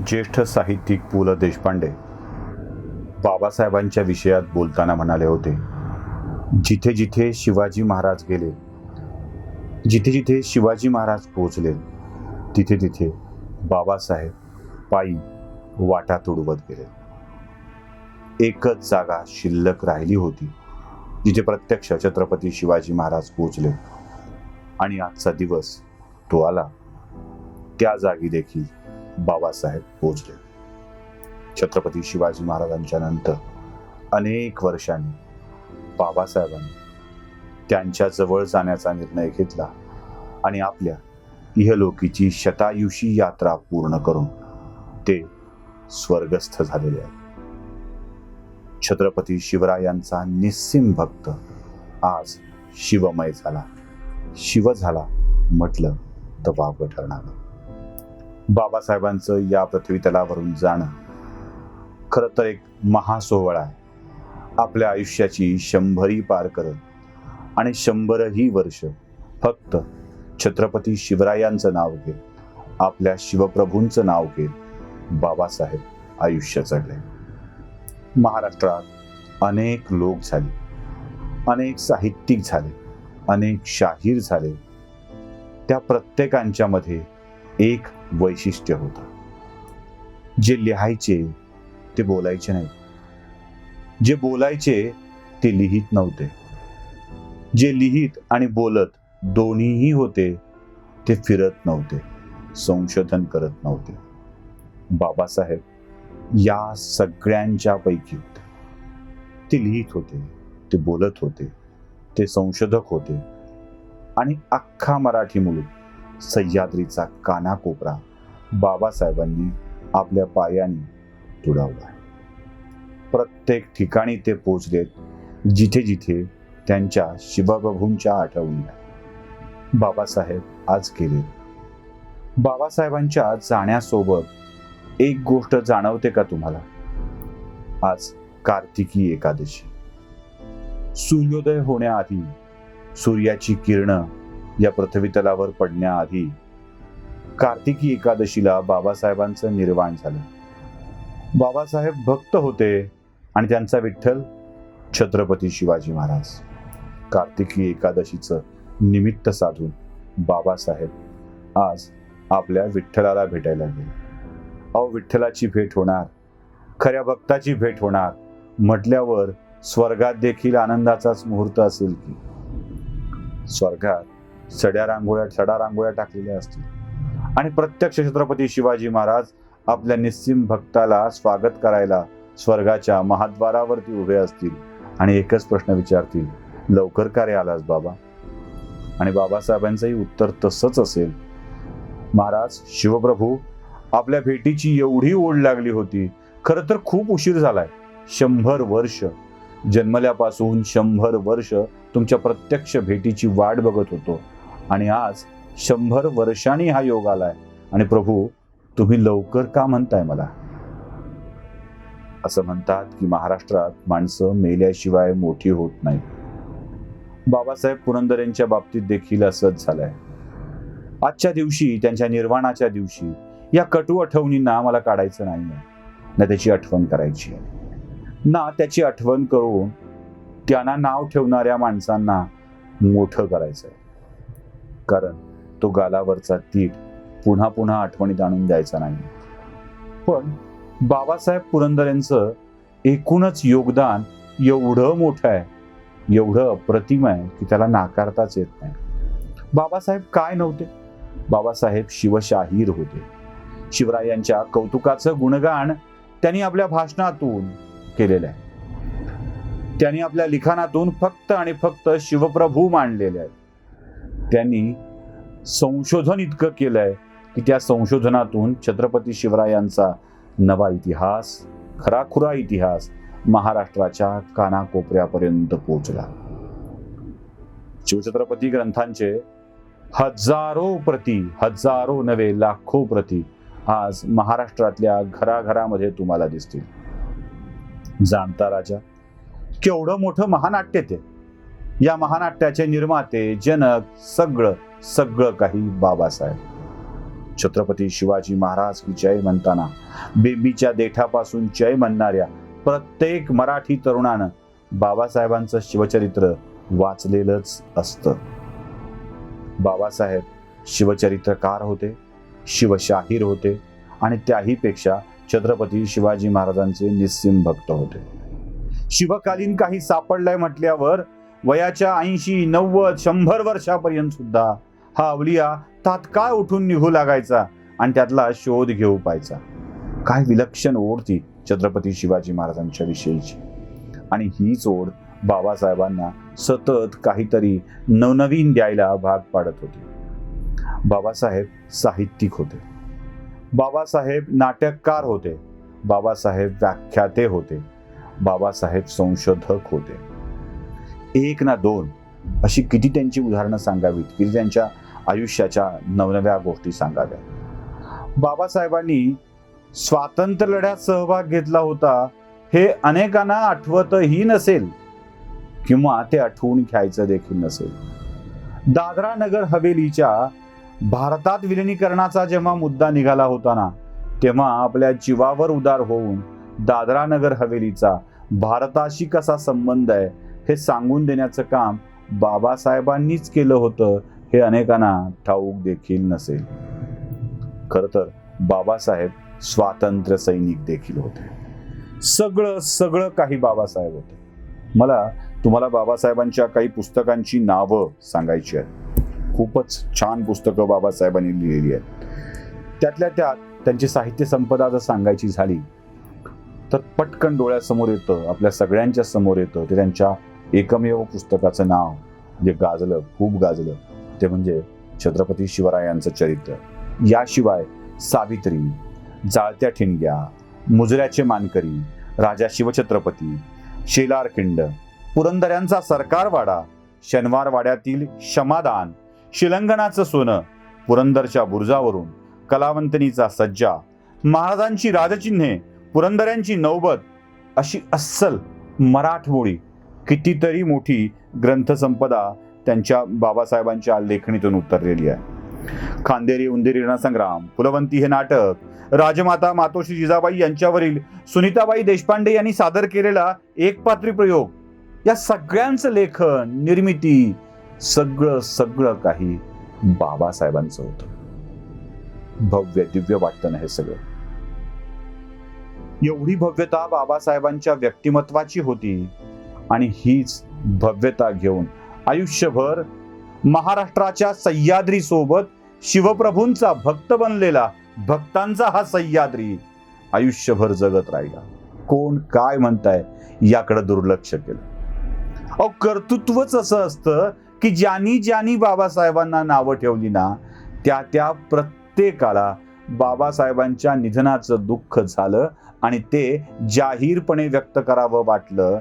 ज्येष्ठ साहित्यिक पु ल देशपांडे बाबासाहेबांच्या विषयात बोलताना म्हणाले होते, जिथे जिथे शिवाजी महाराज गेले, जिथे जिथे शिवाजी महाराज पोहोचले, तिथे तिथे बाबासाहेब पायी वाटा तुडवत गेले. एकच जागा शिल्लक राहिली होती जिथे प्रत्यक्ष छत्रपती शिवाजी महाराज पोहोचले, आणि आजचा दिवस तो आला. त्या जागी देखील बाबासाहेब पोहोचले. छत्रपती शिवाजी महाराजांच्या नंतर अनेक वर्षांनी बाबासाहेबांनी त्यांच्या जवळ जाण्याचा निर्णय घेतला आणि आपल्या इहलोकीची शतायुषी यात्रा पूर्ण करून ते स्वर्गस्थ झालेले आहेत. छत्रपती शिवरायांचा निस्सीम भक्त आज शिवमय झाला. शिव झाला म्हटलं तर वावगं ठरणार. बाबासाहेबांचं या पृथ्वी तलावरून जाणं खरं तर एक महासोहळा आहे. आपल्या आयुष्याची 100 पार करत आणि 100ही वर्ष फक्त छत्रपती शिवरायांचं नाव घेत, आपल्या शिवप्रभूंचं नाव घेत बाबासाहेब आयुष्य जगले. महाराष्ट्रात अनेक लोक झाले, अनेक साहित्यिक झाले, अनेक शाहीर झाले. त्या प्रत्येकांच्या मध्ये एक वैशिष्ट्य होतं. जे लिहायचे ते बोलायचे नाही, जे बोलायचे ते लिहित नव्हते, जे लिहित आणि बोलत दोन्हीही होते ते फिरत नव्हते, संशोधन करत नव्हते. बाबासाहेब या सगळ्यांच्या पैकी होते. ते लिहित होते, ते बोलत होते, ते संशोधक होते, आणि अख्खा मराठी मुलूक सह्याद्रीचा कानाकोपरा बाबासाहेबांनी आपल्या पायांनी तुडवला. प्रत्येक ठिकाणी ते पोचलेत जिथे जिथे त्यांच्या शिवप्रभूंच्या आठवणी. बाबासाहेब आज गेले. बाबासाहेबांच्या जाण्यासोबत एक गोष्ट जाणवते का तुम्हाला? आज कार्तिकी एकादशी. सूर्योदय होण्याआधी, सूर्याची किरणं या पृथ्वी तलावर पडण्याआधी कार्तिकी एकादशीला बाबासाहेबांचं निर्वाण झालं. बाबासाहेब भक्त होते आणि त्यांचा विठ्ठल छत्रपती शिवाजी महाराज. कार्तिकी एकादशीचं निमित्त साधून बाबासाहेब आज आपल्या विठ्ठलाला भेटायला गेले. अहो, विठ्ठलाची भेट होणार, खऱ्या भक्ताची भेट होणार म्हटल्यावर स्वर्गात देखील आनंदाचाच मुहूर्त असेल की. स्वर्गात सडा रांगोळ्या टाकलेल्या असतील आणि प्रत्यक्ष छत्रपती शिवाजी महाराज आपल्या निस्सीम भक्ताला स्वागत करायला स्वर्गाच्या महाद्वारावरती उभे असतील आणि एकच प्रश्न विचारतील, लवकर का रे आलास बाबा? आणि बाबासाहेबांचंही उत्तर तसंच असेल, महाराज शिवप्रभू, आपल्या भेटीची एवढी ओढ लागली होती, खरं तर खूप उशीर झालाय. 100 वर्ष, जन्मल्यापासून 100 वर्ष तुमच्या प्रत्यक्ष भेटीची वाट बघत होतो, आणि आज 100 वर्षांनी हा योग आलाय, आणि प्रभू तुम्ही लवकर का म्हणताय मला? असं म्हणतात की महाराष्ट्रात माणसं मेल्याशिवाय मोठी होत नाही. बाबासाहेब पुरंदरेंच्या बाबतीत देखील असंच झालंय. आजच्या दिवशी, त्यांच्या निर्वाणाच्या दिवशी, या कटू आठवणींना मला काढायचं नाहीये, ना त्याची आठवण करायची आहे, ना त्याची आठवण करून त्यांना नाव ठेवणाऱ्या माणसांना मोठं करायचंय. कारण तो गालावरचा तीट पुन्हा पुन्हा आठवणीत आणून द्यायचा नाही. पण बाबासाहेब पुरंदरेंचं एकूणच योगदान एवढं मोठं आहे, एवढं अप्रतिम आहे की त्याला नाकारताच येत नाही. बाबासाहेब काय नव्हते? बाबासाहेब शिवशाहीर होते. शिवरायांच्या कौतुकाचं गुणगान त्यांनी आपल्या भाषणातून केलेलं आहे. त्यांनी आपल्या लिखाणातून फक्त आणि फक्त शिवप्रभू मांडलेले आहेत. त्यांनी संशोधन इतकं केलंय की त्या संशोधनातून छत्रपती शिवरायांचा नवा इतिहास, खराखुरा इतिहास महाराष्ट्राच्या कानाकोपऱ्यापर्यंत पोहोचला. शिवछत्रपती ग्रंथांचे हजारो प्रती, हजारो नव्हे लाखो प्रती आज महाराष्ट्रातल्या घराघरामध्ये तुम्हाला दिसतील. जाणता राजा, केवढं मोठं महानाट्य ते. या महानाट्याचे निर्माते, जनक, सगळं काही बाबासाहेब. छत्रपती शिवाजी महाराज की जय म्हणताना बेंबीच्या देठापासून जय म्हणणाऱ्या प्रत्येक मराठी तरुणानं बाबासाहेबांचं शिवचरित्र वाचलेलंच असतं. बाबासाहेब शिवचरित्रकार होते, शिवशाहीर होते आणि त्याहीपेक्षा छत्रपती शिवाजी महाराजांचे निस्सीम भक्त होते. शिवकालीन काही सापडलंय म्हटल्यावर वयाच्या 80, 90, 100 वर्षापर्यंत सुद्धा हा अवलिया तात्काळ उठून निघू लागायचा आणि त्यातला शोध घेऊ पाहायचा. काय विलक्षण ओढ ती छत्रपती शिवाजी महाराजांच्या विषयीची. आणि हीच ओढ बाबासाहेबांना सतत काहीतरी नवनवीन द्यायला भाग पाडत होती. बाबासाहेब साहित्यिक होते, बाबासाहेब नाटककार होते, बाबासाहेब व्याख्याते होते, बाबासाहेब संशोधक होते. एक ना दोन अशी किती त्यांची उदाहरणं सांगावीत, किती त्यांच्या आयुष्याच्या नवनव्या गोष्टी सांगाव्या. बाबासाहेबांनी स्वातंत्र्य लढ्यात सहभाग घेतला होता हे अनेकांना आठवतही नसेल किंवा ते आठवून घ्यायचं देखील नसेल. दादरा नगर हवेलीच्या भारतात विलिनीकरणाचा जेव्हा मुद्दा निघाला होता ना, तेव्हा आपल्या जीवावर उदार होऊन दादरा नगर हवेलीचा भारताशी कसा संबंध आहे हे सांगून देण्याचं काम बाबासाहेबांनीच केलं होतं हे अनेकांना ठाऊक देखील नसेल. खर तर बाबासाहेब स्वातंत्र्य सैनिक देखील होते. सगळं काही बाबासाहेब होते. मला तुम्हाला बाबासाहेबांच्या काही पुस्तकांची नावं सांगायची आहेत. खूपच छान पुस्तकं बाबासाहेबांनी लिहिलेली आहेत. त्यातल्या त्यात त्यांची साहित्य संपदा जर सांगायची झाली तर पटकन डोळ्यासमोर येतं, आपल्या सगळ्यांच्या समोर येतं ते त्यांच्या एकमेव पुस्तकाचं नाव जे गाजलं, खूप गाजलं, ते म्हणजे छत्रपती शिवरायांचं चरित्र. याशिवाय सावित्री, जाळत्या ठिणग्या, मुजऱ्याचे मानकरी, राजा शिवछत्रपती, शेलारखिंड, पुरंदऱ्यांचा सरकारवाडा, शनिवारवाड्यातील क्षमादान, शिलंगणाचं सोनं, पुरंदरच्या बुरुजावरून कलावंतनीचा सज्जा, महाराजांची राजचिन्हे, पुरंदऱ्यांची नौबत, अशी अस्सल मराठमोळी कितीतरी मोठी ग्रंथसंपदा त्यांच्या बाबासाहेबांच्या लेखणीतून उतरलेली आहे. खांदेरी उंदेरी रणसंग्राम, फुलवंती हे नाटक, राजमाता मातोश्री जिजाबाई यांच्यावरील सुनीताबाई देशपांडे यांनी सादर केलेला एकपात्री प्रयोग, या सगळ्यांचं लेखन, निर्मिती सगळं काही बाबासाहेबांचं होतं. भव्य दिव्य वाटतं ना हे सगळं. एवढी भव्यता बाबासाहेबांच्या व्यक्तिमत्वाची होती आणि हीच भव्यता घेऊन आयुष्यभर महाराष्ट्राच्या सह्याद्री सोबत शिवप्रभूंचा भक्त बनलेला भक्तांचा हा सह्याद्री आयुष्यभर जगत राहिला. कोण काय म्हणताय याकडे दुर्लक्ष केलं. कर्तृत्वच असं असतं की ज्यांनी बाबासाहेबांना नावं ठेवली ना, त्या प्रत्येकाला बाबासाहेबांच्या निधनाचं दुःख झालं आणि ते जाहीरपणे व्यक्त करावं वाटलं.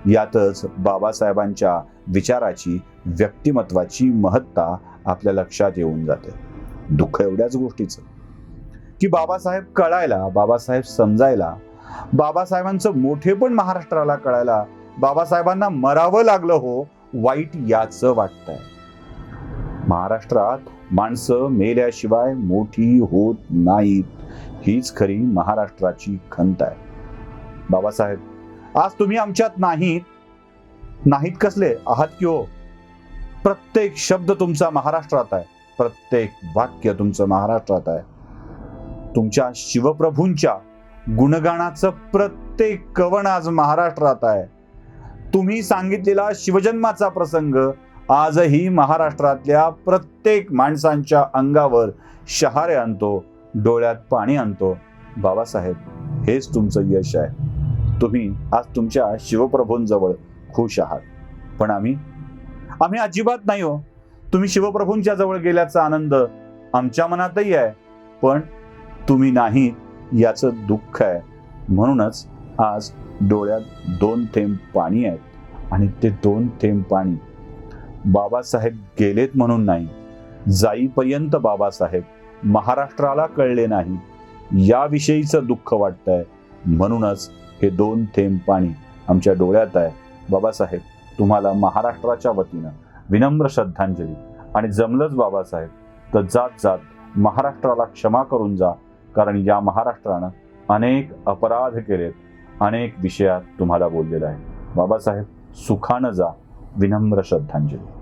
यातच बाबासाहेबांच्या विचाराची, व्यक्तिमत्वाची महत्ता आपल्या लक्षात येऊन जाते. दुःख एवढ्याच गोष्टीचं की बाबासाहेब कळायला, बाबासाहेब समजायला, बाबासाहेबांचं मोठेपण महाराष्ट्राला कळायला बाबासाहेबांना मरावं लागलं हो, वाईट याचं वाटतंय. महाराष्ट्रात माणसं मेल्याशिवाय मोठी होत नाहीत, हीच खरी महाराष्ट्राची खंत आहे. बाबासाहेब, आज तुम्ही आमच्यात नाहीत कसले आहात की हो? प्रत्येक शब्द तुमचा महाराष्ट्रात आहे, प्रत्येक वाक्य तुमचं महाराष्ट्रात आहे. तुमच्या शिवप्रभूंच्या गुणगानाचं प्रत्येक कवण आज महाराष्ट्रात आहे. तुम्ही सांगितलेला शिवजन्माचा प्रसंग आजही महाराष्ट्रातल्या प्रत्येक माणसांच्या अंगावर शहारे आणतो, डोळ्यात पाणी आणतो. बाबासाहेब, हेच तुमचं यश आहे. तुम्ही आज तुमच्या शिवप्रभूंजवळ खुश आहात, पण आम्ही अजिबात नाही हो. तुम्ही शिवप्रभूंच्या जवळ गेल्याचा आनंद आमच्या मनातही आहे, पण तुम्ही नाही याचं दुःख आहे. म्हणूनच आज डोळ्यात 2 थेंब पाणी आहेत आणि ते 2 थेंब पाणी बाबासाहेब गेलेत म्हणून नाही, जाईपर्यंत बाबासाहेब महाराष्ट्राला कळले नाही याविषयीचं दुःख वाटतंय. म्हणूनच हे 2 थेंब पाणी आमच्या डोळ्यात आहे. बाबासाहेब, तुम्हाला महाराष्ट्राच्या वतीनं विनम्र श्रद्धांजली. आणि जमलंच बाबासाहेब तर जात महाराष्ट्राला क्षमा करून जा, कारण या महाराष्ट्रानं अनेक अपराध केलेत, अनेक विषयात तुम्हाला बोललेलं आहे. बाबासाहेब, सुखानं जा. विनम्र श्रद्धांजली.